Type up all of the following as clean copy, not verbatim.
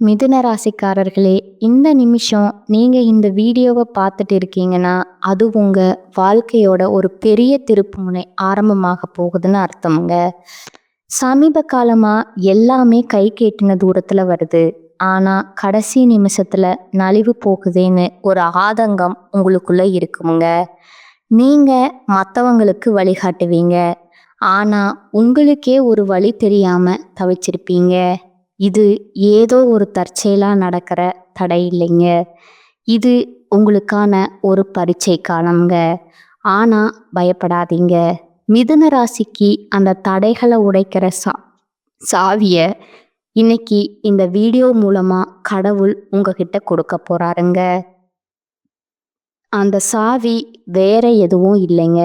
மிதுன ராசிக்காரர்களே, இந்த நிமிஷம் நீங்க இந்த வீடியோவை பார்த்துட்டு இருக்கீங்கன்னா அது உங்க வாழ்க்கையோட ஒரு பெரிய திருப்புமுனை ஆரம்பமாக போகுதுன்னு அர்த்தமுங்க. சமீப காலமா எல்லாமே கை கேட்டின தூரத்துல வருது. ஆனா கடைசி நிமிஷத்துல நலிவு போகுதேன்னு ஒரு ஆதங்கம் உங்களுக்குள்ள இருக்குமுங்க. நீங்க மற்றவங்களுக்கு வழிகாட்டுவீங்க, ஆனா உங்களுக்கே ஒரு வழி தெரியாம தவிச்சிருப்பீங்க. இது ஏதோ ஒரு தற்செயலா நடக்கிற தடை இல்லைங்க. இது உங்களுக்கான ஒரு பரீட்சை காலம்ங்க. ஆனா பயப்படாதீங்க. மிதுன ராசிக்கு அந்த தடைகளை உடைக்கிற சாவிய இன்னைக்கு இந்த வீடியோ மூலமா கடவுள் உங்ககிட்ட கொடுக்க போறாருங்க. அந்த சாவி வேற எதுவும் இல்லைங்க,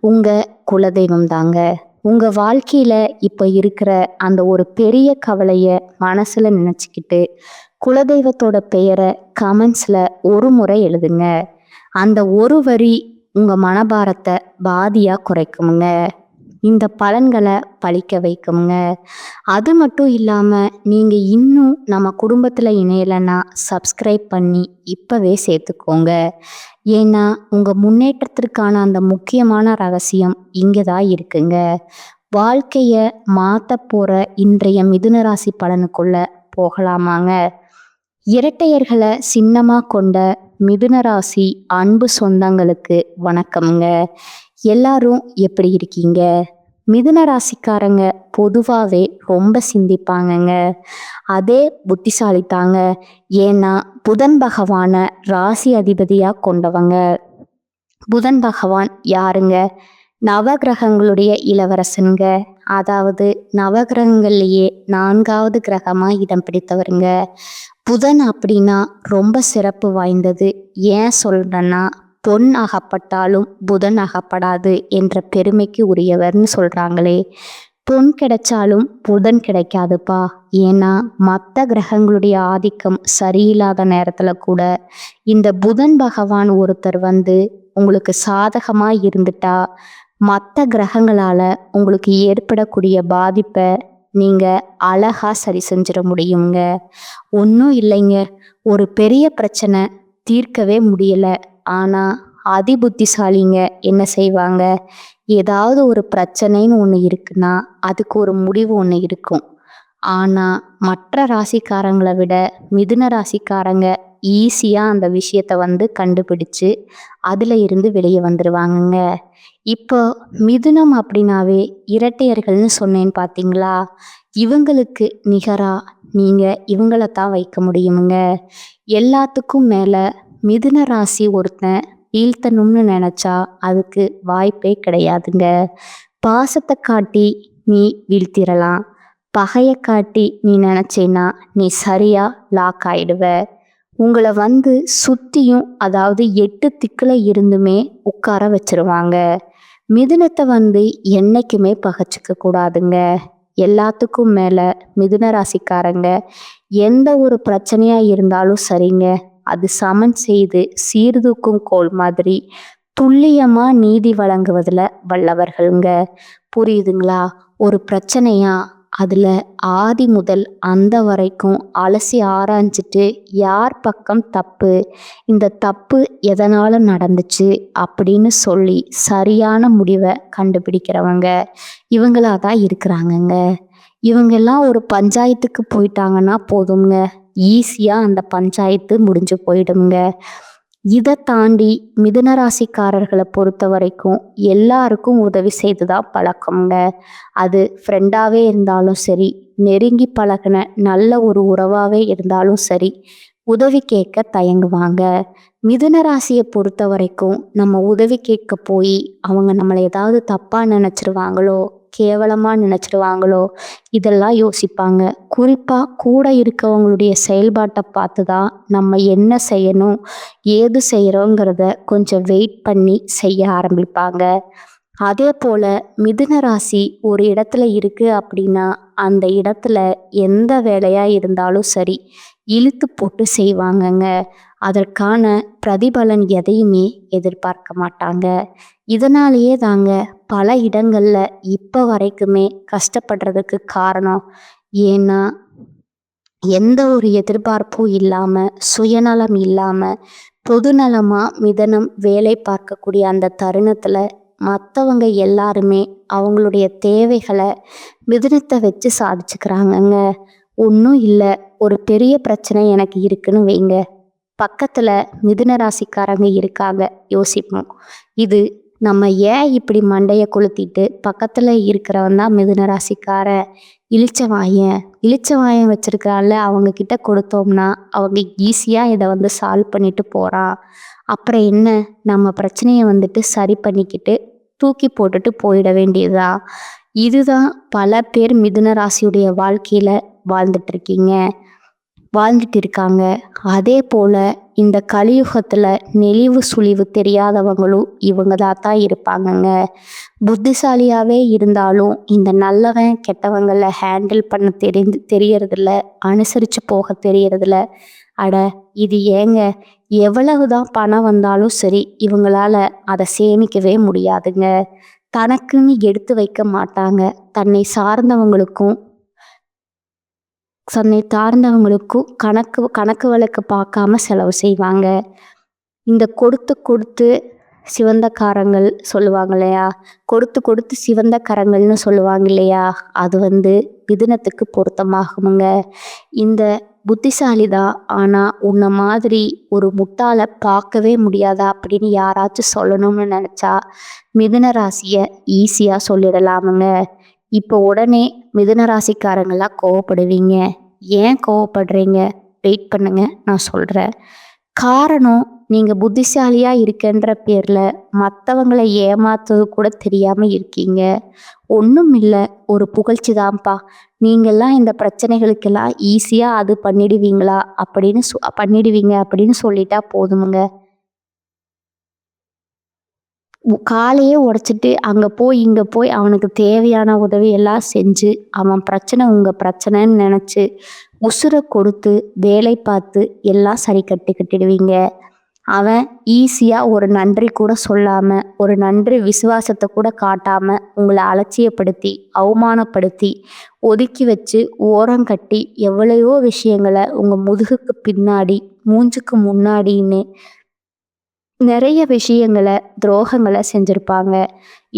உங்க குலதெய்வம் தாங்க. உங்க வாழ்க்கையில இப்ப இருக்கிற அந்த ஒரு பெரிய கவலைய மனசுல நினைச்சுக்கிட்டு குலதெய்வத்தோட பெயரை கமெண்ட்ஸ்ல ஒரு முறை எழுதுங்க. அந்த ஒரு வரி உங்க மனபாரத்தை பாதியா குறைக்குமுங்க. இந்த பலன்களை பழிக்க வைக்குமுங்க. அது மட்டும் இல்லாம நீங்க இன்னும் நம்ம குடும்பத்துல இணையலைன்னா சப்ஸ்கிரைப் பண்ணி இப்பவே சேர்த்துக்கோங்க. ஏன்னா உங்க முன்னேற்றத்திற்கான அந்த முக்கியமான ரகசியம் இங்கதான் இருக்குங்க. வாழ்க்கைய மாத்த போற இன்றைய மிதுன ராசி பலனுக்குள்ள போகலாமாங்க? இரட்டையர்களை சின்னமா கொண்ட மிதுன ராசி அன்பு சொந்தங்களுக்கு வணக்கம்ங்க. எல்லாரும் எப்படி இருக்கீங்க? மிதுன ராசிக்காரங்க பொதுவாகவே ரொம்ப சிந்திப்பாங்கங்க. அதே புத்திசாலித்தாங்க. ஏன்னா புதன் பகவான ராசி அதிபதியா கொண்டவங்க. புதன் பகவான் யாருங்க? நவகிரகங்களுடைய இளவரசனுங்க. அதாவது நவகிரகங்கள்லேயே 4வது கிரகமா இடம் பிடித்தவருங்க. புதன் அப்படின்னா ரொம்ப சிறப்பு வாய்ந்தது. ஏன் சொல்றேன்னா, பொன் அகப்பட்டாலும் புதன் அகப்படாது என்ற பெருமைக்கு உரியவர்னு சொல்றாங்களே. பொன் கிடைச்சாலும் புதன் கிடைக்காதுப்பா. ஏன்னா மற்ற கிரகங்களுடைய ஆதிக்கம் சரியில்லாத நேரத்துல கூட இந்த புதன் பகவான் ஒருத்தர் உங்களுக்கு சாதகமா இருந்துட்டா மற்ற கிரகங்களால உங்களுக்கு ஏற்படக்கூடிய பாதிப்பை நீங்க அழகா சரி செஞ்சிட முடியுங்க. ஒன்றும் இல்லைங்க, ஒரு பெரிய பிரச்சனை தீர்க்கவே முடியல, ஆனா அதிபுத்திசாலிங்க என்ன செய்வாங்க? ஏதாவது ஒரு பிரச்சனைன்னு ஒன்று இருக்குன்னா அதுக்கு ஒரு முடிவு ஒன்று இருக்கும். ஆனா மற்ற ராசிக்காரங்களை விட மிதுன ராசிக்காரங்க ஈஸியா அந்த விஷயத்த கண்டுபிடிச்சு அதுல இருந்து வெளியே வந்துருவாங்கங்க. இப்போ மிதுனம் அப்படின்னாவே இரட்டையர்கள்னு சொன்னேன்னு பார்த்தீங்களா? இவங்களுக்கு நிகரா நீங்க இவங்களைத்தான் வைக்க முடியுமுங்க. எல்லாத்துக்கும் மேல மிதுன ராசி ஒருத்தன் வீழ்த்தணும்னு நினைச்சா அதுக்கு வாய்ப்பே கிடையாதுங்க. பாசத்தை காட்டி நீ வீழ்த்திடலாம், பகையை காட்டி நீ நினைச்சேன்னா நீ சரியா லாக் ஆயிடுவ. உங்களை சுத்தியும், அதாவது 8 திக்குல இருந்துமே உட்கார வச்சிருவாங்க. மிதுனத்தை என்னைக்குமே பகைச்சிக்க கூடாதுங்க. எல்லாத்துக்கும் மேல மிதுன ராசிக்காரங்க எந்த ஒரு பிரச்சனையா இருந்தாலும் சரிங்க, அது சமன் செய்து சீர்தூக்கும் கோல் மாதிரி துல்லியமா நீதி வழங்குவதுல வல்லவர்களுங்க. புரியுதுங்களா? ஒரு பிரச்சனையா அதுல ஆதி முதல் அந்த வரைக்கும் அலசி ஆராய்ஞ்சிட்டு யார் பக்கம் தப்பு, இந்த தப்பு எதனால நடந்துச்சு அப்படின்னு சொல்லி சரியான முடிவை கண்டுபிடிக்கிறவங்க இவங்களாதான் இருக்கிறாங்கங்க. இவங்கெல்லாம் ஒரு பஞ்சாயத்துக்கு போயிட்டாங்கன்னா போதுங்க, ஈஸியா அந்த பஞ்சாயத்து முடிஞ்சு போயிடுங்க. இதை தாண்டி மிதுன ராசிக்காரர்களை பொறுத்த வரைக்கும் எல்லாருக்கும் உதவி செய்துதான் பழக்கம்ங்க. அது ஃப்ரெண்டாவே இருந்தாலும் சரி, நெருங்கி பழகின நல்ல ஒரு உறவாவே இருந்தாலும் சரி, உதவி கேட்க தயங்குவாங்க. மிதுன ராசியை பொறுத்த வரைக்கும் நம்ம உதவி கேட்க போய் அவங்க நம்மளை ஏதாவது தப்பா நினைச்சிருவாங்களோ, கேவலமா நினைச்சிருவாங்களோ, இதெல்லாம் யோசிப்பாங்க. குறிப்பா கூட இருக்கவங்களுடைய செயல்பாட்டை பார்த்துதான் நம்ம என்ன செய்யணும், ஏது செய்யறோங்கிறத கொஞ்சம் வெயிட் பண்ணி செய்ய ஆரம்பிப்பாங்க. அதே போல மிதுன ராசி ஒரு இடத்துல இருக்கு அப்படின்னா அந்த இடத்துல எந்த வேலையா இருந்தாலும் சரி இழுத்து போட்டு செய்வாங்கங்க. அதற்கான பிரதிபலன் எதையுமே எதிர்பார்க்க மாட்டாங்க. இதனாலேயே தாங்க பல இடங்கள்ல இப்ப வரைக்குமே கஷ்டப்படுறதுக்கு காரணம். ஏன்னா எந்த ஒரு எதிர்பார்ப்பும் இல்லாம, சுயநலம் இல்லாம, பொதுநலமா மிதனம் வேலை பார்க்கக்கூடிய அந்த தருணத்துல மத்தவங்க எல்லாருமே அவங்களுடைய தேவைகள மிதுனத்த வச்சு சாதிச்சுக்கிறாங்கங்க. ஒண்ணும் இல்ல, ஒரு பெரிய பிரச்சனை எனக்கு இருக்குன்னு வைங்க. பக்கத்துல மிதுன ராசிக்காரங்க இருக்காங்க, யோசிப்போம். இது நம்ம ஏன் இப்படி மண்டைய கொளுத்திட்டு பக்கத்துல இருக்கிறவன் தான் மிதுன ராசிக்காரன், இளிச்ச வாயன் வச்சிருக்கான்ல, அவங்க கிட்ட கொடுத்தோம்னா அவங்க ஈஸியா இதை சால்வ் பண்ணிட்டு போறான். அப்புறம் என்ன, நம்ம பிரச்சனையை சரி பண்ணிக்கிட்டு தூக்கி போட்டுட்டு போயிட வேண்டியதுதான். இதுதான் பல பேர் மிதுன ராசியுடைய வாழ்க்கையில வாழ்ந்துட்டு இருக்காங்க. அதே போல இந்த கலியுகத்துல நெளிவு சுழிவு தெரியாதவங்களும் இவங்க தான் இருப்பாங்கங்க. புத்திசாலியாவே இருந்தாலும் இந்த நல்லவன் கெட்டவங்களை ஹேண்டில் பண்ண தெரியறதில்ல, அனுசரிச்சு போக தெரியறதில்ல. அட, இது ஏங்க, எவ்வளவுதான் பணம் வந்தாலும் சரி இவங்களால அதை சேமிக்கவே முடியாதுங்க. தனக்குன்னு எடுத்து வைக்க மாட்டாங்க. தன்னை சார்ந்தவங்களுக்கும் கணக்கு வழக்கு பார்க்காம செலவு செய்வாங்க. இந்த கொடுத்து கொடுத்து சிவந்த காரங்கள் சொல்லுவாங்க இல்லையா, கொடுத்து கொடுத்து சிவந்த கரங்கள்னு சொல்லுவாங்க இல்லையா, அது மிதுனத்துக்கு பொருத்தமாகுங்க. இந்த புத்திசாலி தான், ஆனால் உன்னை மாதிரி ஒரு முட்டாளை பார்க்கவே முடியாதா அப்படின்னு யாராச்சும் சொல்லணும்னு நினச்சா மிதுன ராசியை ஈஸியாக சொல்லிடலாமுங்க. இப்போ உடனே மிதுன ராசிக்காரங்களாம் கோவப்படுவீங்க. ஏன் கோவப்படுறீங்க? வெயிட் பண்ணுங்க, நான் சொல்கிறேன். காரணம், நீங்கள் புத்திசாலியாக இருக்கன்ற பேரில் மற்றவங்களை ஏமாத்துறது கூட தெரியாமல் இருக்கீங்க. ஒன்றும் இல்லை, ஒரு புகழ்ச்சி தான்ப்பா, நீங்கள்லாம் இந்த பிரச்சனைகளுக்கெல்லாம் ஈஸியாக அது பண்ணிடுவீங்க அப்படின்னு சொல்லிட்டா போதுமுங்க. காலையே உடைச்சிட்டு அங்கே போய் இங்கே போய் அவனுக்கு தேவையான உதவி எல்லாம் செஞ்சு அவன் பிரச்சனை உங்கள் பிரச்சனைன்னு நினச்சி உசுரை கொடுத்து வேலை பார்த்து எல்லாம் சரி கட்டிடுவீங்க. அவன் ஈஸியாக ஒரு நன்றி கூட சொல்லாமல், ஒரு நன்றி விசுவாசத்தை கூட காட்டாமல் உங்களை அலட்சியப்படுத்தி அவமானப்படுத்தி ஒதுக்கி வச்சு ஓரங்கட்டி எவ்வளையோ விஷயங்களை உங்கள் முதுகுக்கு பின்னாடி மூஞ்சுக்கு முன்னாடின்னு நிறைய விஷயங்களை துரோகங்களை செஞ்சுருப்பாங்க.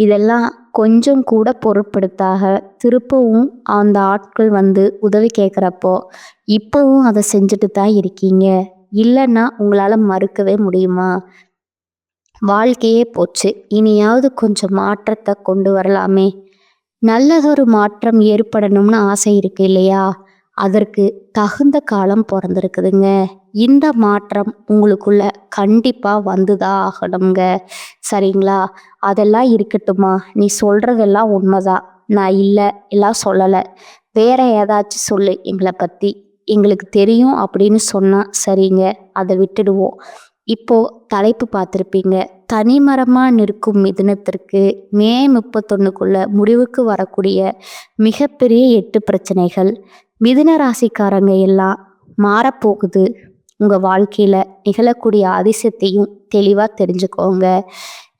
இதெல்லாம் கொஞ்சம் கூட பொருட்படுத்தாக திருப்பவும் அந்த ஆட்கள் உதவி கேட்குறப்போ இப்போவும் அதை செஞ்சுட்டு தான் இருக்கீங்க. இல்லைன்னா உங்களால் மறுக்கவே முடியுமா? வாழ்க்கையே போச்சு, இனியாவது கொஞ்சம் மாற்றத்தை கொண்டு வரலாமே. நல்லதொரு மாற்றம் ஏற்படணும்னு ஆசை இருக்கு இல்லையா, அதற்கு தகுந்த காலம் பிறந்திருக்குதுங்க. இந்த மாற்றம் உங்களுக்குள்ள கண்டிப்பாக வந்துதான் ஆகணுங்க. சரிங்களா? அதெல்லாம் இருக்கட்டுமா, நீ சொல்கிறதெல்லாம் உண்மைதான், நான் இல்லை எல்லாம் சொல்லலை, வேற ஏதாச்சும் சொல்லு எங்களை பற்றி, எங்களுக்கு தெரியும் அப்படின்னு சொன்னால் சரிங்க, அதை விட்டுடுவோம். இப்போ தலைப்பு பார்த்துருப்பீங்க, தனிமரமாக நிற்கும் மிதுனத்திற்கு மே 31க்குள்ள முடிவுக்கு வரக்கூடிய மிகப்பெரிய 8 பிரச்சனைகள். மிதுன ராசிக்காரங்க எல்லாம் மாறப்போகுது. உங்கள் வாழ்க்கையில் நிகழக்கூடிய அதிசயத்தையும் தெளிவாக தெரிஞ்சுக்கோங்க.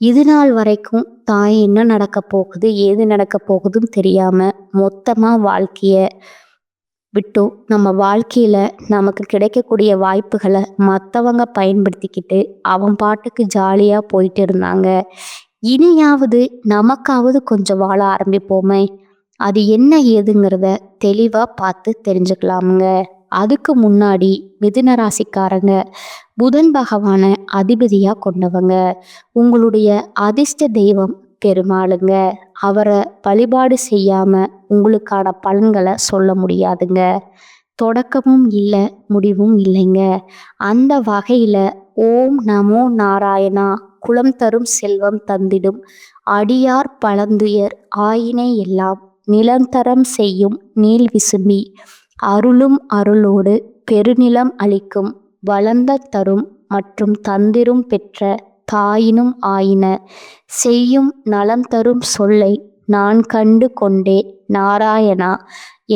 இது நாள் வரைக்கும் தான் என்ன நடக்க போகுது ஏது நடக்க போகுதுன்னு தெரியாமல் மொத்தமாக வாழ்க்கையை விட்டும் நம்ம வாழ்க்கையில் நமக்கு கிடைக்கக்கூடிய வாய்ப்புகளை மற்றவங்க பயன்படுத்திக்கிட்டு அவன் பாட்டுக்கு ஜாலியாக போயிட்டு இருந்தாங்க. இனியாவது நமக்காவது கொஞ்சம் வாழ ஆரம்பிப்போமே. அது என்ன ஏதுங்கிறத தெளிவாக பார்த்து தெரிஞ்சுக்கலாமுங்க. அதுக்கு முன்னாடி மிதுன ராசிக்காரங்க புதன் பகவான அதிபதியாக கொண்டவங்க. உங்களுடைய அதிர்ஷ்ட தெய்வம் பெருமாளுங்க. அவரை வழிபாடு செய்யாமல் உங்களுக்கான பலன்களை சொல்ல முடியாதுங்க. தொடக்கமும் இல்லை, முடிவும் இல்லைங்க. அந்த வகையில் ஓம் நமோ நாராயணா, குலம் தரும் செல்வம் தந்திடும் அடியார் பழந்துயர் ஆயினை எல்லாம் நிலந்தரம் செய்யும் நீள் விசும்பி அருளும் அருளோடு பெருநிலம் அளிக்கும் வளர்ந்த தரும் மற்றும் தந்திரும் பெற்ற தாயினும் ஆயின செய்யும் நலம் தரும் சொல்லை நான் கண்டு கொண்டே நாராயணா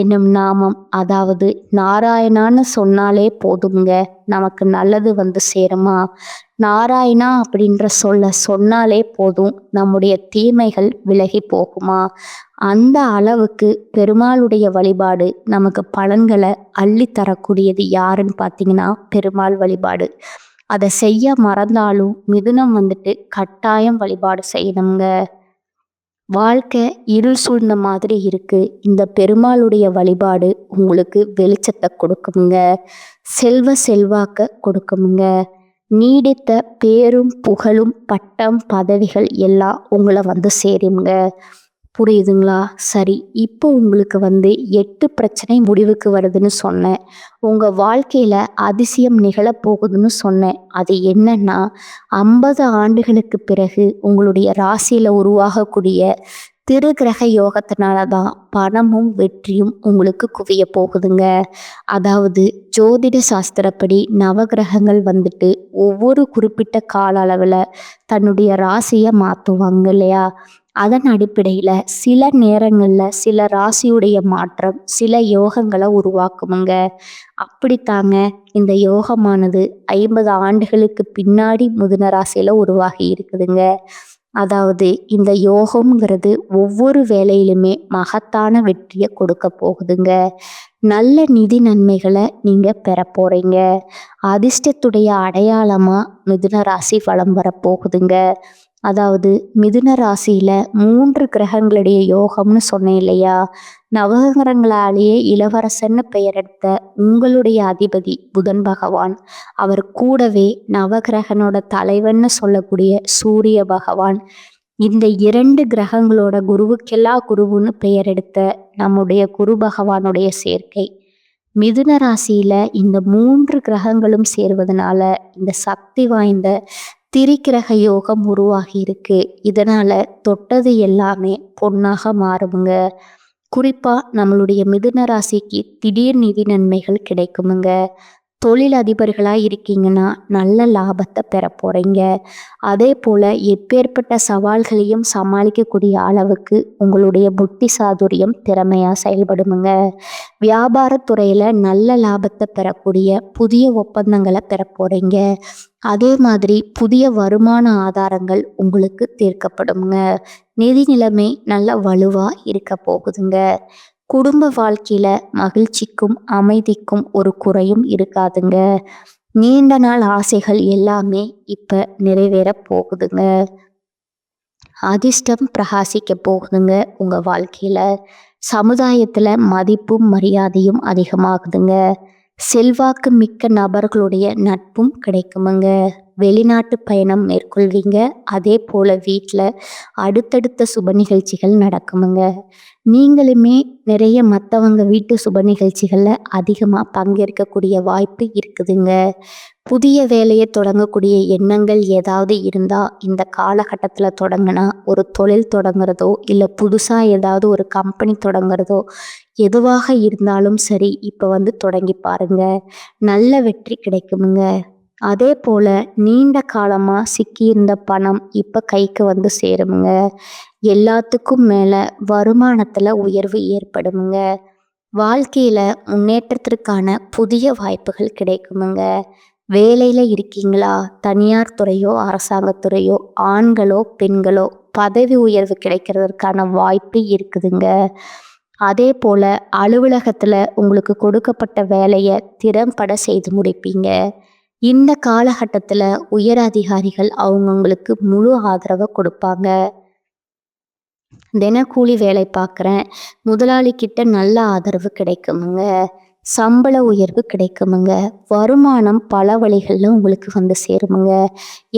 என்னும் நாமம், அதாவது நாராயணான்னு சொன்னாலே போதுங்க, நமக்கு நல்லது வந்து சேருமா? நாராயணா அப்படின்ற சொன்னாலே போதும், நம்முடைய தீமைகள் விலகி போகுமா? அந்த அளவுக்கு பெருமாளுடைய வழிபாடு நமக்கு பலன்களை அள்ளி தரக்கூடியது யாருன்னு பார்த்தீங்கன்னா பெருமாள் வழிபாடு. அதை செய்ய மறந்தாலும் மிதுனம் வந்துட்டு கட்டாயம் வழிபாடு செய்யணுங்க. வாழ்க்கை இருள் சூழ்ந்த மாதிரி இருக்கு. இந்த பெருமாளுடைய வழிபாடு உங்களுக்கு வெளிச்சத்தை கொடுக்குமுங்க. செல்வாக்க கொடுக்குமுங்க. நீடித்த பேரும் புகழும் பட்டம் பதவிகள் எல்லாம் உங்களை வந்து சேருங்க. புரியுதுங்களா? சரி, இப்போ உங்களுக்கு வந்து 8 பிரச்சனை முடிவுக்கு வருதுன்னு சொன்னேன். உங்கள் வாழ்க்கையில் அதிசயம் நிகழப்போகுதுன்னு சொன்னேன். அது என்னன்னா 50 ஆண்டுகளுக்கு பிறகு உங்களுடைய ராசியில் உருவாகக்கூடிய திருக்கிரக யோகத்தினால தான் பணமும் வெற்றியும் உங்களுக்கு குவிய போகுதுங்க. அதாவது ஜோதிட சாஸ்திரப்படி நவகிரகங்கள் வந்துட்டு ஒவ்வொரு குறிப்பிட்ட கால அளவில் தன்னுடைய ராசியை மாற்றுவாங்க இல்லையா? அதன் அடிப்படையில் சில நேரங்களில் சில ராசியுடைய மாற்றம் சில யோகங்களை உருவாக்குமுங்க. அப்படித்தாங்க இந்த யோகமானது 50 ஆண்டுகளுக்கு பின்னாடி மிதுன ராசியில் உருவாகி இருக்குதுங்க. அதாவது இந்த யோகம்ங்கிறது ஒவ்வொரு வேலையிலுமே மகத்தான வெற்றியை கொடுக்க போகுதுங்க. நல்ல நிதி நன்மைகளை நீங்கள் பெற போகிறீங்க. அதிர்ஷ்டத்துடைய அடையாளமாக மிதுன ராசி வலம் வரப்போகுதுங்க. அதாவது மிதுன ராசியில் 3 கிரகங்களுடைய யோகம்னு சொன்னேன் இல்லையா? நவகிரகங்களாலேயே இளவரசன்னு பெயர் எடுத்த உங்களுடைய அதிபதி புதன் பகவான், அவர் கூடவே நவகிரகனோட தலைவன்னு சொல்லக்கூடிய சூரிய பகவான், இந்த 2 கிரகங்களோட குருவுக்கெல்லாம் குருவுன்னு பெயர் எடுத்த நம்முடைய குரு பகவானுடைய சேர்க்கை. மிதுன ராசியில் இந்த 3 கிரகங்களும் சேர்வதனால இந்த சக்தி வாய்ந்த திரிக்கிரக யோகம் உருவாகி இருக்கு. இதனால தொட்டது எல்லாமே பொன்னாக மாறுமுங்க. குறிப்பா நம்மளுடைய மிதுன ராசிக்கு திடீர் நிதி நன்மைகள் கிடைக்குமுங்க. தொழில் அதிபர்களாக இருக்கீங்கன்னா நல்ல லாபத்தை பெற போகிறீங்க. அதே போல் எப்பேற்பட்ட சவால்களையும் சமாளிக்கக்கூடிய அளவுக்கு உங்களுடைய புத்தி சாதுரியம் திறமையாக செயல்படுமுங்க. வியாபாரத்துறையில் நல்ல லாபத்தை பெறக்கூடிய புதிய ஒப்பந்தங்களை பெற போகிறீங்க. அதே மாதிரி புதிய வருமான ஆதாரங்கள் உங்களுக்கு தீர்க்கப்படுங்க. நிதி நிலைமை நல்ல வலுவாக இருக்க போகுதுங்க. குடும்ப வாழ்க்கையில மகிழ்ச்சிக்கும் அமைதிக்கும் ஒரு குறையும் இருக்காதுங்க. நீண்ட நாள் ஆசைகள் எல்லாமே இப்ப நிறைவேற போகுதுங்க. அதிர்ஷ்டம் பிரகாசிக்க போகுதுங்க. உங்க வாழ்க்கையில சமுதாயத்துல மதிப்பும் மரியாதையும் அதிகமாகுதுங்க. செல்வாக்கு மிக்க நபர்களுடைய நட்பும் கிடைக்குமுங்க. வெளிநாட்டு பயணம் மேற்கொள்வீங்க. அதே போல் வீட்டில் அடுத்தடுத்த சுப நிகழ்ச்சிகள் நடக்குமுங்க. நீங்களுமே நிறைய மற்றவங்க வீட்டு சுப நிகழ்ச்சிகளில் அதிகமாக பங்கேற்கக்கூடிய வாய்ப்பு இருக்குதுங்க. புதிய வேலையை தொடங்கக்கூடிய எண்ணங்கள் ஏதாவது இருந்தால் இந்த காலகட்டத்தில் தொடங்கினா, ஒரு தொழில் தொடங்குறதோ இல்லை புதுசாக ஏதாவது ஒரு கம்பெனி தொடங்குறதோ எதுவாக இருந்தாலும் சரி, இப்போ வந்து தொடங்கி பாருங்க, நல்ல வெற்றி கிடைக்குமுங்க. அதே போல் நீண்ட காலமாக சிக்கியிருந்த பணம் இப்போ கைக்கு வந்து சேருமுங்க. எல்லாத்துக்கும் மேலே வருமானத்தில் உயர்வு ஏற்படுமுங்க. வாழ்க்கையில் முன்னேற்றத்திற்கான புதிய வாய்ப்புகள் கிடைக்குமுங்க. வேலையில் இருக்கீங்களா? தனியார் துறையோ அரசாங்கத்துறையோ ஆண்களோ பெண்களோ பதவி உயர்வு கிடைக்கிறதுக்கான வாய்ப்பு இருக்குதுங்க. அதே போல் அலுவலகத்தில் உங்களுக்கு கொடுக்கப்பட்ட வேலையை திறம்பட செய்து முடிப்பீங்க. இந்த காலகட்டத்தில் உயர் அதிகாரிகள் அவங்கவுங்களுக்கு முழு ஆதரவை கொடுப்பாங்க. தினக்கூலி வேலை பார்க்குறேன், முதலாளிக்கிட்ட நல்ல ஆதரவு கிடைக்குமுங்க. சம்பள உயர்வு கிடைக்குமுங்க. வருமானம் பல வழிகளில் உங்களுக்கு வந்து சேருமுங்க.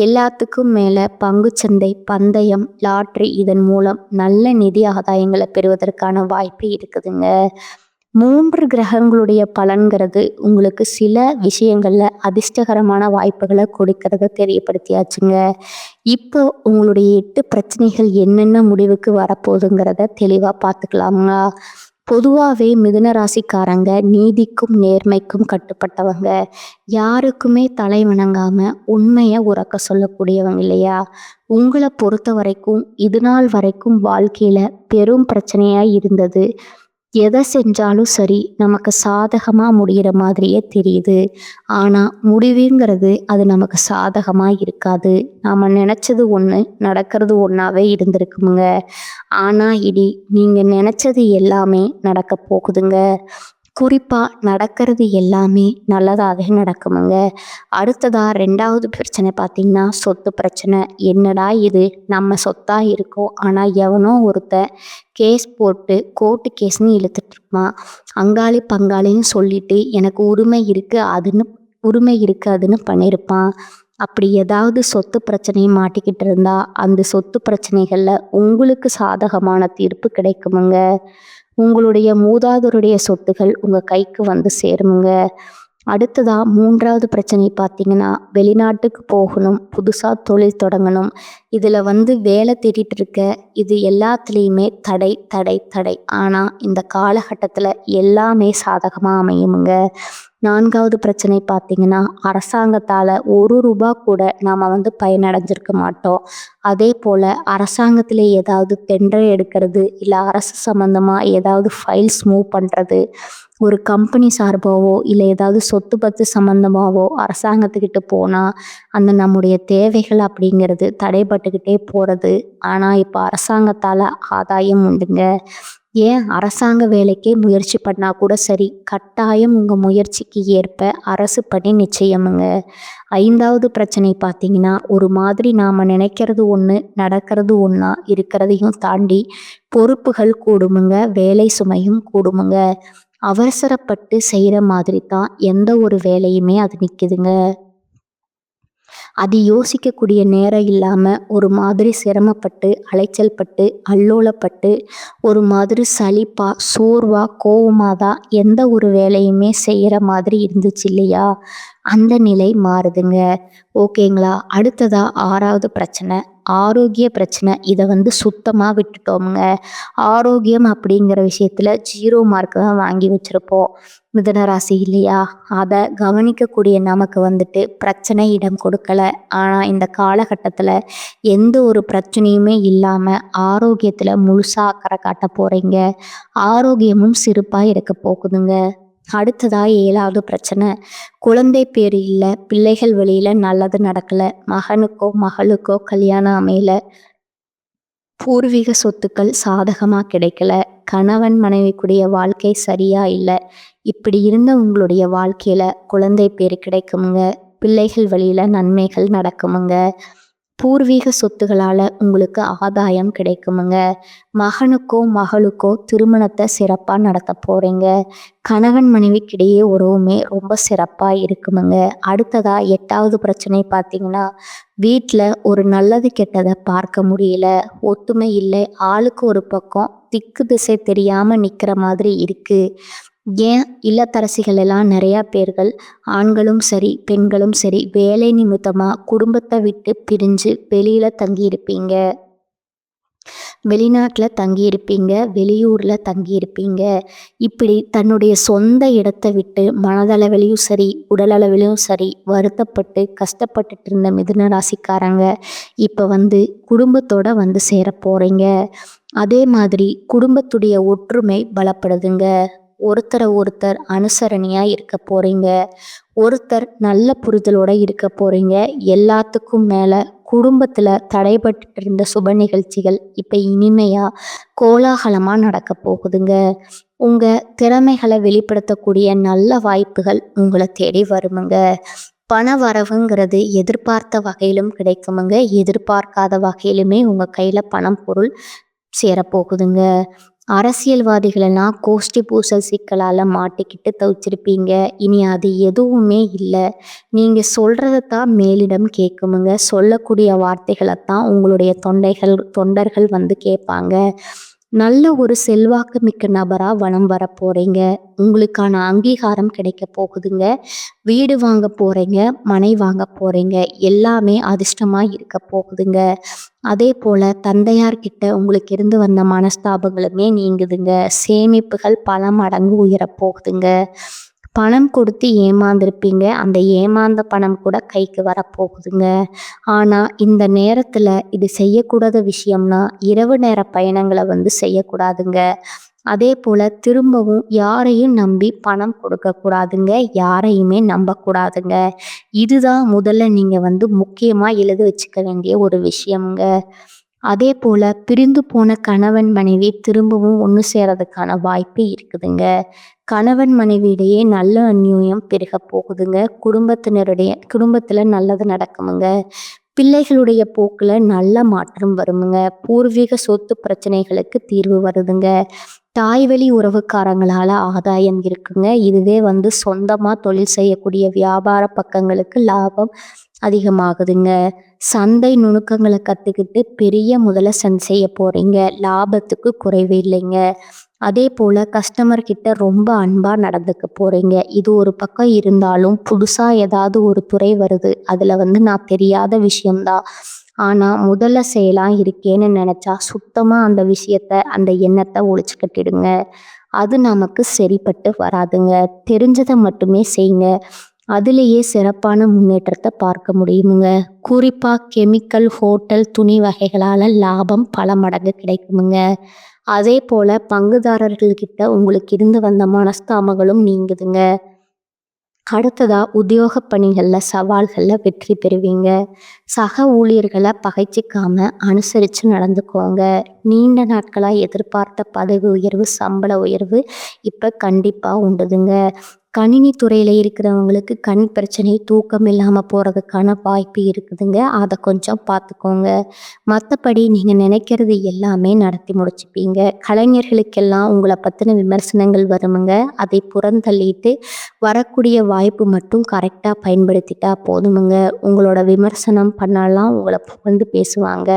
எல்லாத்துக்கும் மேலே பங்குச்சந்தை, பந்தயம், லாட்ரி இதன் மூலம் நல்ல நிதி ஆதாயங்களை பெறுவதற்கான வாய்ப்பு இருக்குதுங்க. 3 கிரகங்களுடைய பலன்கிறது உங்களுக்கு சில விஷயங்களில் அதிர்ஷ்டகரமான வாய்ப்புகளை கொடுக்கறத தெரியப்படுத்தியாச்சுங்க. இப்போ உங்களுடைய 8 பிரச்சனைகள் என்னென்ன முடிவுக்கு வரப்போகுதுங்கிறத தெளிவாக பார்த்துக்கலாங்களா? பொதுவாகவே மிதுன ராசிக்காரங்க நீதிக்கும் நேர்மைக்கும் கட்டுப்பட்டவங்க. யாருக்குமே தலை வணங்காம உண்மையை உறக்க சொல்லக்கூடியவங்க இல்லையா? உங்களை பொறுத்த வரைக்கும் இது நாள் வரைக்கும் வாழ்க்கையில் பெரும் பிரச்சனையாக இருந்தது எதை செஞ்சாலும் சரி நமக்கு சாதகமாக முடிகிற மாதிரியே தெரியுது. ஆனால் முடிவுங்கிறது அது நமக்கு சாதகமாக இருக்காது. நாம் நினச்சது ஒன்று நடக்கிறது ஒன்றாவே இருந்திருக்குமுங்க. ஆனால் இனி நீங்கள் நினச்சது எல்லாமே நடக்க போகுதுங்க. குறிப்பாக நடக்கிறது எல்லாமே நல்லதாகவே நடக்குமுங்க. அடுத்ததா 2வது பிரச்சனை பார்த்தீங்கன்னா, சொத்து பிரச்சனை. என்னடா இது, நம்ம சொத்தா இருக்கோம். ஆனால் எவனோ ஒருத்தன் கேஸ் போட்டு கோர்ட்டு கேஸ்ன்னு இழுத்துட்ருப்பான். அங்காளி பங்காளின்னு சொல்லிட்டு எனக்கு உரிமை இருக்கு அதுன்னு பண்ணியிருப்பான். அப்படி ஏதாவது சொத்து பிரச்சனையை மாட்டிக்கிட்டு இருந்தா அந்த சொத்து பிரச்சனைகளில் உங்களுக்கு சாதகமான தீர்ப்பு கிடைக்குமுங்க. உங்களுடைய மூதாதையருடைய சொத்துகள் உங்கள் கைக்கு வந்து சேருமுங்க. அடுத்ததா 3வது பிரச்சனை பார்த்தீங்கன்னா, வெளிநாட்டுக்கு போகணும், புதுசாக தொழில் தொடங்கணும். இதில் வேலை தேடிட்டு இருக்க இது எல்லாத்துலேயுமே தடை தடை தடை. ஆனால் இந்த காலகட்டத்தில் எல்லாமே சாதகமாக அமையுமுங்க. 4வது பிரச்சனை பார்த்தீங்கன்னா, அரசாங்கத்தால் ரூபா கூட நாம் பயனடைஞ்சிருக்க மாட்டோம். அதே போல் அரசாங்கத்தில் ஏதாவது டெண்டர் எடுக்கிறது, இல்லை அரசு சம்மந்தமாக ஏதாவது ஃபைல்ஸ் மூவ் பண்ணுறது, ஒரு கம்பெனி சார்பாவோ இல்லை ஏதாவது சொத்து பத்து சம்மந்தமாகவோ அரசாங்கத்துக்கிட்ட போனால் அந்த நம்முடைய தேவைகள் அப்படிங்கிறது தடைப்பட்டுக்கிட்டே போகிறது. ஆனால் இப்போ அரசாங்கத்தால் ஆதாயம் உண்டுங்க. ஏன் அரசாங்க வேலைக்கே முயற்சி பண்ணால் கூட சரி, கட்டாயம் உங்கள் முயற்சிக்கு ஏற்ப அரசு பணி நிச்சயமுங்க. 5வது பிரச்சனை பார்த்தீங்கன்னா, ஒரு மாதிரி நாம் நினைக்கிறது ஒன்று நடக்கிறது ஒன்றா இருக்கிறதையும் தாண்டி பொறுப்புகள் கூடுமுங்க, வேலை சுமையும் கூடுமுங்க. அவசரப்பட்டு செய்கிற மாதிரி தான் எந்த ஒரு வேலையுமே அது நிற்குதுங்க. அது யோசிக்கக்கூடிய நேரம் இல்லாமல் ஒரு மாதிரி சிரமப்பட்டு அலைச்சல் பட்டு அல்லோலப்பட்டு ஒரு மாதிரி சலிப்பாக சோர்வாக கோவமாக தான் எந்த ஒரு வேலையுமே செய்கிற மாதிரி இருந்துச்சு இல்லையா? அந்த நிலை மாறுதுங்க. ஓகேங்களா? அடுத்ததா 6வது பிரச்சனை ஆரோக்கிய பிரச்சனை. இதை சுத்தமாக விட்டுட்டோமுங்க. ஆரோக்கியம் அப்படிங்கிற விஷயத்தில் 0 மார்க் தான் வாங்கி வச்சுருப்போம் மிதுனராசி இல்லையா? அதை கவனிக்கக்கூடிய நமக்கு பிரச்சனை இடம் கொடுக்கல. ஆனால் இந்த காலகட்டத்தில் எந்த ஒரு பிரச்சனையுமே இல்லாமல் ஆரோக்கியத்தில் முழுசாக அக்கறை காட்ட போகிறீங்க. ஆரோக்கியமும் சிறப்பாக இருக்க போகுதுங்க. அடுத்ததா 7வது பிரச்சனை குழந்தை பேர் இல்லை, பிள்ளைகள் வழியில் நல்லது நடக்கலை, மகனுக்கோ மகளுக்கோ கல்யாணம் அமையல, பூர்வீக சொத்துக்கள் சாதகமாக கிடைக்கல, கணவன் மனைவிக்குடைய வாழ்க்கை சரியா இல்லை. இப்படி இருந்த உங்களுடைய வாழ்க்கையில் குழந்தை பேர் கிடைக்குமுங்க, பிள்ளைகள் வழியில் நன்மைகள் நடக்குமுங்க, பூர்வீக சொத்துகளால் உங்களுக்கு ஆதாயம் கிடைக்குமுங்க, மகனுக்கோ மகளுக்கோ திருமணத்தை சிறப்பாக நடத்த போகிறீங்க, கணவன் மனைவிக்கிடையே உறவுமே ரொம்ப சிறப்பாக இருக்குமுங்க. அடுத்ததா 8வது பிரச்சனை பார்த்தீங்கன்னா, வீட்டில் ஒரு நல்லது கெட்டதை பார்க்க முடியல, ஒத்துமை இல்லை, ஆளுக்கு ஒரு பக்கம் திக்கு திசை தெரியாமல் நிற்கிற மாதிரி இருக்குது. ஏன் இல்லத்தரசிகள் எல்லாம் நிறையா பேர்கள் ஆண்களும் சரி பெண்களும் சரி வேலை நிமித்தமாக குடும்பத்தை விட்டு பிரிஞ்சு வெளியில் தங்கியிருப்பீங்க, வெளிநாட்டில் தங்கியிருப்பீங்க, வெளியூரில் தங்கியிருப்பீங்க. இப்படி தன்னுடைய சொந்த இடத்தை விட்டு மனதளவிலையும் சரி உடலளவிலையும் சரி வருத்தப்பட்டு கஷ்டப்பட்டுட்டு இருந்த மிதுன ராசிக்காரங்க இப்போ குடும்பத்தோட சேர போகிறீங்க. அதே மாதிரி குடும்பத்துடைய ஒற்றுமை பலப்படுதுங்க. ஒருத்தரை ஒருத்தர் அனுசரணையாக இருக்க போகிறீங்க, ஒருத்தர் நல்ல புரிதலோடு இருக்க போகிறீங்க. எல்லாத்துக்கும் மேலே குடும்பத்தில் தடைபட்டு இருந்த சுப நிகழ்ச்சிகள் இப்போ இனிமையாக கோலாகலமாக நடக்க போகுதுங்க. உங்கள் திறமைகளை வெளிப்படுத்தக்கூடிய நல்ல வாய்ப்புகள் உங்களை தேடி வருமுங்க. பண வரவுங்கிறது எதிர்பார்த்த வகையிலும் கிடைக்குமுங்க, எதிர்பார்க்காத வகையிலுமே உங்கள் கையில் பணம் பொருள் சேரப்போகுதுங்க. அரசியல்வாதிகளெல்லாம் கோஷ்டி பூசல் சிக்கலால் மாட்டிக்கிட்டு தவிச்சிருப்பீங்க. இனி அது எதுவுமே இல்லை. நீங்கள் சொல்கிறத தான் மேலிடம் கேட்குமுங்க, சொல்லக்கூடிய வார்த்தைகளை தான் உங்களுடைய தொண்டர்கள் கேட்பாங்க. நல்ல ஒரு செல்வாக்கு மிக்க நபராக வலம் வர போகிறீங்க. உங்களுக்கான அங்கீகாரம் கிடைக்க போகுதுங்க. வீடு வாங்க போகிறீங்க, மனை வாங்க போகிறீங்க, எல்லாமே அதிர்ஷ்டமாக இருக்க போகுதுங்க. அதே போல் தந்தையார்கிட்ட உங்களுக்கு இருந்து வந்த மனஸ்தாபங்களுமே நீங்குதுங்க. சேமிப்புகள் பல மடங்கு உயரப்போகுதுங்க. பணம் கொடுத்து ஏமாந்துருப்பீங்க, அந்த ஏமாந்த பணம் கூட கைக்கு வரப்போகுதுங்க. ஆனால் இந்த நேரத்தில் இது செய்யக்கூடாத விஷயம்னா இரவு நேர பயணங்களை செய்யக்கூடாதுங்க. அதே போல் திரும்பவும் யாரையும் நம்பி பணம் கொடுக்கக்கூடாதுங்க. யாரையுமே நம்பக்கூடாதுங்க. இதுதான் முதல்ல நீங்கள் முக்கியமாக எழுதி வச்சுக்க வேண்டிய ஒரு விஷயம்ங்க. அதே போல் பிரிந்து போன கணவன் மனைவி திரும்பவும் ஒன்று சேரதுக்கான வாய்ப்பு இருக்குதுங்க. கணவன் மனைவியிடையே நல்ல அந்யோன்யம் பெருக போகுதுங்க. குடும்பத்தில் நல்லது நடக்குமுங்க. பிள்ளைகளுடைய போக்கில் நல்ல மாற்றம் வருமுங்க. பூர்வீக சொத்து பிரச்சனைகளுக்கு தீர்வு வருதுங்க. தாய்வழி உறவுக்காரங்களால் ஆதாயம் இருக்குங்க. இதுவே சொந்தமாக தொழில் செய்யக்கூடிய வியாபார பக்கங்களுக்கு லாபம் அதிகமாகுதுங்க. சந்தை நுணுக்கங்களை கற்றுக்கிட்டு பெரிய முதல்ல செய்ய போகிறீங்க. லாபத்துக்கு குறைவு இல்லைங்க. அதே போல் கஸ்டமர்கிட்ட ரொம்ப அன்பாக நடந்துக்க போகிறீங்க. இது ஒரு பக்கம் இருந்தாலும் புதுசாக ஏதாவது ஒரு துறை வருது. அதில் நான் தெரியாத விஷயம்தான், ஆனால் முதல்ல செய்யலாம் இருக்கேன்னு நினச்சா சுத்தமாக அந்த விஷயத்தை அந்த எண்ணத்தை ஒழிச்சு கட்டிடுங்க. அது நமக்கு சரிப்பட்டு வராதுங்க. தெரிஞ்சதை மட்டுமே செய்யுங்க. அதுலேயே சிறப்பான முன்னேற்றத்தை பார்க்க முடியுமுங்க. குறிப்பாக கெமிக்கல், ஹோட்டல், துணி வகைகளால் லாபம் பல மடங்கு கிடைக்குமுங்க. அதே போல் பங்குதாரர்கள்கிட்ட உங்களுக்கு இருந்து வந்த மனஸ்தாபங்களும் நீங்குதுங்க. அடுத்ததாக உத்தியோக பணிகளில் சவால்களில் வெற்றி பெறுவீங்க. சக ஊழியர்களை பகைச்சிக்காம அனுசரித்து நடந்துக்கோங்க. நீண்ட நாட்களாக எதிர்பார்த்த பதவி உயர்வு, சம்பள உயர்வு இப்போ கண்டிப்பாக உண்டுதுங்க. கணினி துறையில் இருக்கிறவங்களுக்கு கண் பிரச்சனை, தூக்கம் இல்லாமல் போகிறதுக்கான வாய்ப்பு இருக்குதுங்க. அதை கொஞ்சம் பார்த்துக்கோங்க. மற்றபடி நீங்கள் நினைக்கிறது எல்லாமே நடத்தி முடிச்சுப்பீங்க. கலைஞர்களுக்கெல்லாம் உங்களை பற்றின விமர்சனங்கள் வருமுங்க. அதை புறந்தள்ளிட்டு வரக்கூடிய வாய்ப்பு மட்டும் கரெக்டாக பயன்படுத்திட்டா போதுமுங்க. உங்களோட விமர்சனம் பண்ணலாம், உங்களை பேசுவாங்க.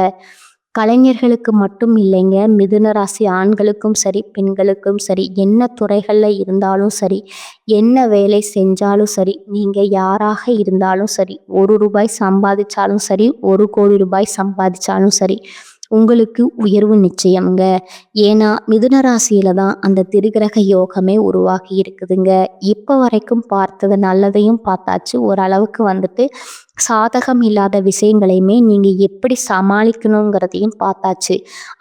கலைஞர்களுக்கு மட்டும் இல்லைங்க, மிதுன ராசி ஆண்களுக்கும் சரி பெண்களுக்கும் சரி, என்ன துறைகளில் இருந்தாலும் சரி, என்ன வேலை செஞ்சாலும் சரி, நீங்கள் யாராக இருந்தாலும் சரி, ₹1 சம்பாதிச்சாலும் சரி, ₹1,00,00,000 சம்பாதிச்சாலும் சரி, உங்களுக்கு உயர்வு நிச்சயம்ங்க. ஏன்னா மிதுன ராசியில தான் அந்த திருகிரக யோகமே உருவாகி இருக்குதுங்க. இப்போ வரைக்கும் பார்த்தது நல்லதையும் பார்த்தாச்சு. ஓரளவுக்கு சாதகம் இல்லாத விஷயங்களையுமே நீங்கள் எப்படி சமாளிக்கணுங்கிறதையும் பார்த்தாச்சு.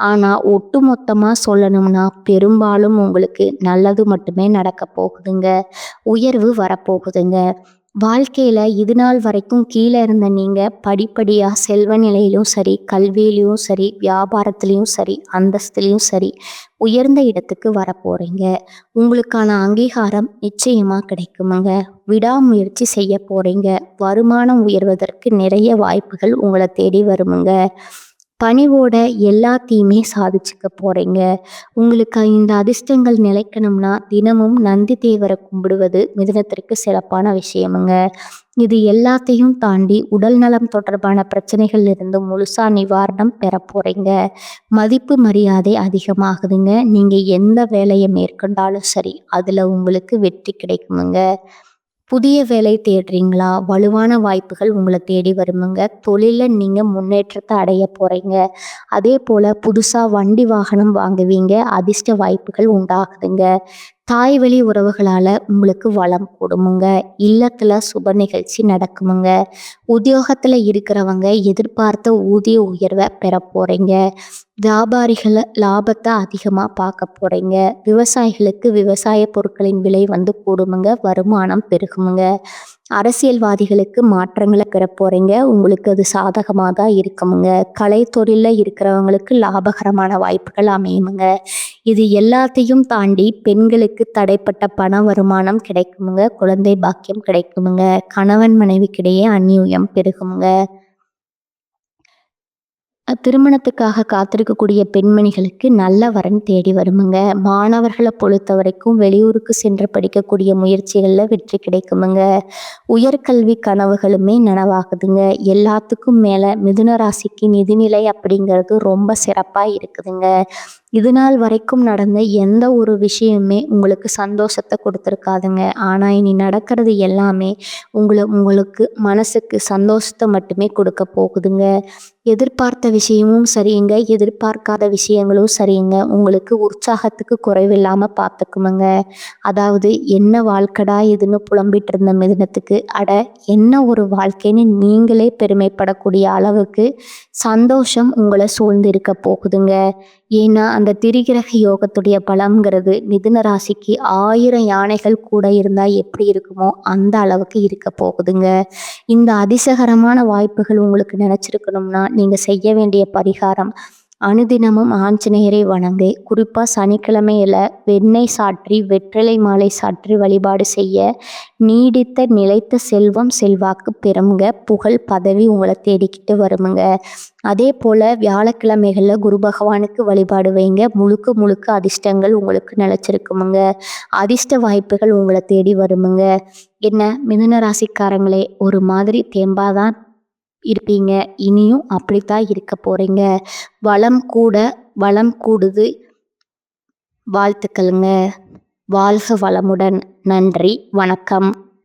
ஆனால் ஒட்டு மொத்தமாக சொல்லணும்னா பெரும்பாலும் உங்களுக்கு நல்லது மட்டுமே நடக்க போகுதுங்க. உயர்வு வரப்போகுதுங்க. வாழ்க்கையில் இது நாள் வரைக்கும் கீழே இருந்த நீங்கள் படிப்படியாக செல்வ நிலையிலும் சரி, கல்வியிலையும் சரி, வியாபாரத்துலேயும் சரி, அந்தஸ்துலேயும் சரி உயர்ந்த இடத்துக்கு வரப்போகிறீங்க. உங்களுக்கான அங்கீகாரம் நிச்சயமாக கிடைக்குமுங்க. விடாமுயற்சி செய்ய போகிறீங்க. வருமானம் உயர்வதற்கு நிறைய வாய்ப்புகள் உங்களை தேடி வருமுங்க. பணிவோட எல்லாத்தையுமே சாதிச்சுக்க போகிறீங்க. உங்களுக்கு இந்த அதிர்ஷ்டங்கள் நிலைக்கணும்னா தினமும் நந்தி தேவரை கும்பிடுவது மிதுனத்திற்கு சிறப்பான விஷயமுங்க. இது எல்லாத்தையும் தாண்டி உடல் நலம் தொடர்பான பிரச்சனைகள் இருந்து முழுசாக நிவாரணம் பெற போகிறீங்க. மதிப்பு மரியாதை அதிகமாகுதுங்க. நீங்கள் எந்த வேலையை மேற்கொண்டாலும் சரி, அதில் உங்களுக்கு வெற்றி கிடைக்குமுங்க. புதிய வேலை தேடுறீங்களா? வலுவான வாய்ப்புகள் உங்களை தேடி வருமுங்க. தொழிலில் நீங்கள் முன்னேற்றத்தை அடைய போகிறீங்க. அதே போல் புதுசாக வண்டி வாகனம் வாங்குவீங்க. அதிர்ஷ்ட வாய்ப்புகள் உண்டாகுதுங்க. தாய் வழி உறவுகளால் உங்களுக்கு வளம் கூடுமுங்க. இல்லத்தில் சுப நிகழ்ச்சி நடக்குமுங்க. உத்தியோகத்தில் இருக்கிறவங்க எதிர்பார்த்த ஊதிய உயர்வை பெற போகிறீங்க. வியாபாரிகளை லாபத்தை அதிகமாக பார்க்க போகிறீங்க. விவசாயிகளுக்கு விவசாய பொருட்களின் விலை கூடுமுங்க. வருமானம் பெருகுமுங்க. அரசியல்வாதிகளுக்கு மாற்றங்களை பெற போகிறீங்க. உங்களுக்கு அது சாதகமாக தான் இருக்குமுங்க. கலைத்தொழிலில் இருக்கிறவங்களுக்கு லாபகரமான வாய்ப்புகள் அமையுமுங்க. இது எல்லாத்தையும் தாண்டி பெண்களுக்கு தடைப்பட்ட பண வருமானம் கிடைக்குமுங்க. குழந்தை பாக்கியம் கிடைக்குமுங்க. கணவன் மனைவிக்கிடையே அந்யோன்யம் பெருகுமுங்க. திருமணத்துக்காக காத்திருக்கக்கூடிய பெண்மணிகளுக்கு நல்ல வரன் தேடி வருமுங்க. மாணவர்களை பொறுத்த வரைக்கும் வெளியூருக்கு சென்று படிக்கக்கூடிய முயற்சிகளில் வெற்றி கிடைக்குமுங்க. உயர்கல்வி கனவுகளுமே நனவாகுதுங்க. எல்லாத்துக்கும் மேலே மிதுன ராசிக்கு நிதிநிலை அப்படிங்கிறது ரொம்ப சிறப்பாக இருக்குதுங்க. இது நாள் வரைக்கும் நடந்த எந்த ஒரு விஷயமுமே உங்களுக்கு சந்தோஷத்தை கொடுத்துருக்காதுங்க. ஆனால் இனி நடக்கிறது எல்லாமே உங்களுக்கு மனசுக்கு சந்தோஷத்தை மட்டுமே கொடுக்க போகுதுங்க. எதிர்பார்த்த விஷயமும் சரிங்க, எதிர்பார்க்காத விஷயங்களும் சரிங்க. உங்களுக்கு உற்சாகத்துக்கு குறைவில்லாமல் பார்த்துக்குமுங்க. அதாவது என்ன வாழ்க்கடா இதுன்னு புலம்பிட்டு இருந்த மிதுனத்துக்கு என்ன ஒரு வாழ்க்கைன்னு நீங்களே பெருமைப்படக்கூடிய அளவுக்கு சந்தோஷம் உங்களை சூழ்ந்து இருக்க போகுதுங்க. ஏன்னா அந்த திரிகிரக யோகத்துடைய பலம்ங்கிறது மிதுன ராசிக்கு 1000 யானைகள் கூட இருந்தால் எப்படி இருக்குமோ அந்த அளவுக்கு இருக்க போகுதுங்க. இந்த அதிர்ஷ்டகரமான வாய்ப்புகள் உங்களுக்கு நினச்சிருக்கணும்னா நீங்கள் செய்ய வேண்டிய பரிகாரம், அனுதினமும் ஆஞ்சநேயரை வணங்கு. குறிப்பாக சனிக்கிழமையில வெண்ணெய் சாற்றி வெற்றிலை மாலை சாற்றி வழிபாடு செய்ய நீடித்த நிலைத்த செல்வம் செல்வாக்கு பெறுங்க. புகழ் பதவி உங்களை தேடிக்கிட்டு வருமுங்க. அதே போல் வியாழக்கிழமைகளில் குரு பகவானுக்கு வழிபாடு வைங்க. முழுக்க முழுக்க அதிர்ஷ்டங்கள் உங்களுக்கு நிலச்சிருக்குமுங்க. அதிர்ஷ்ட வாய்ப்புகள் உங்களை தேடி வருமுங்க. என்ன மிதுன ராசிக்காரங்களே, ஒரு மாதிரி தேம்பாதான் இருப்பீங்க. இனியும் அப்படித்தான் இருக்க போறீங்க. வளம் கூட வளம் கூடுது. வாழ்த்துக்களுங்க. வாழ்க வளமுடன். நன்றி, வணக்கம்.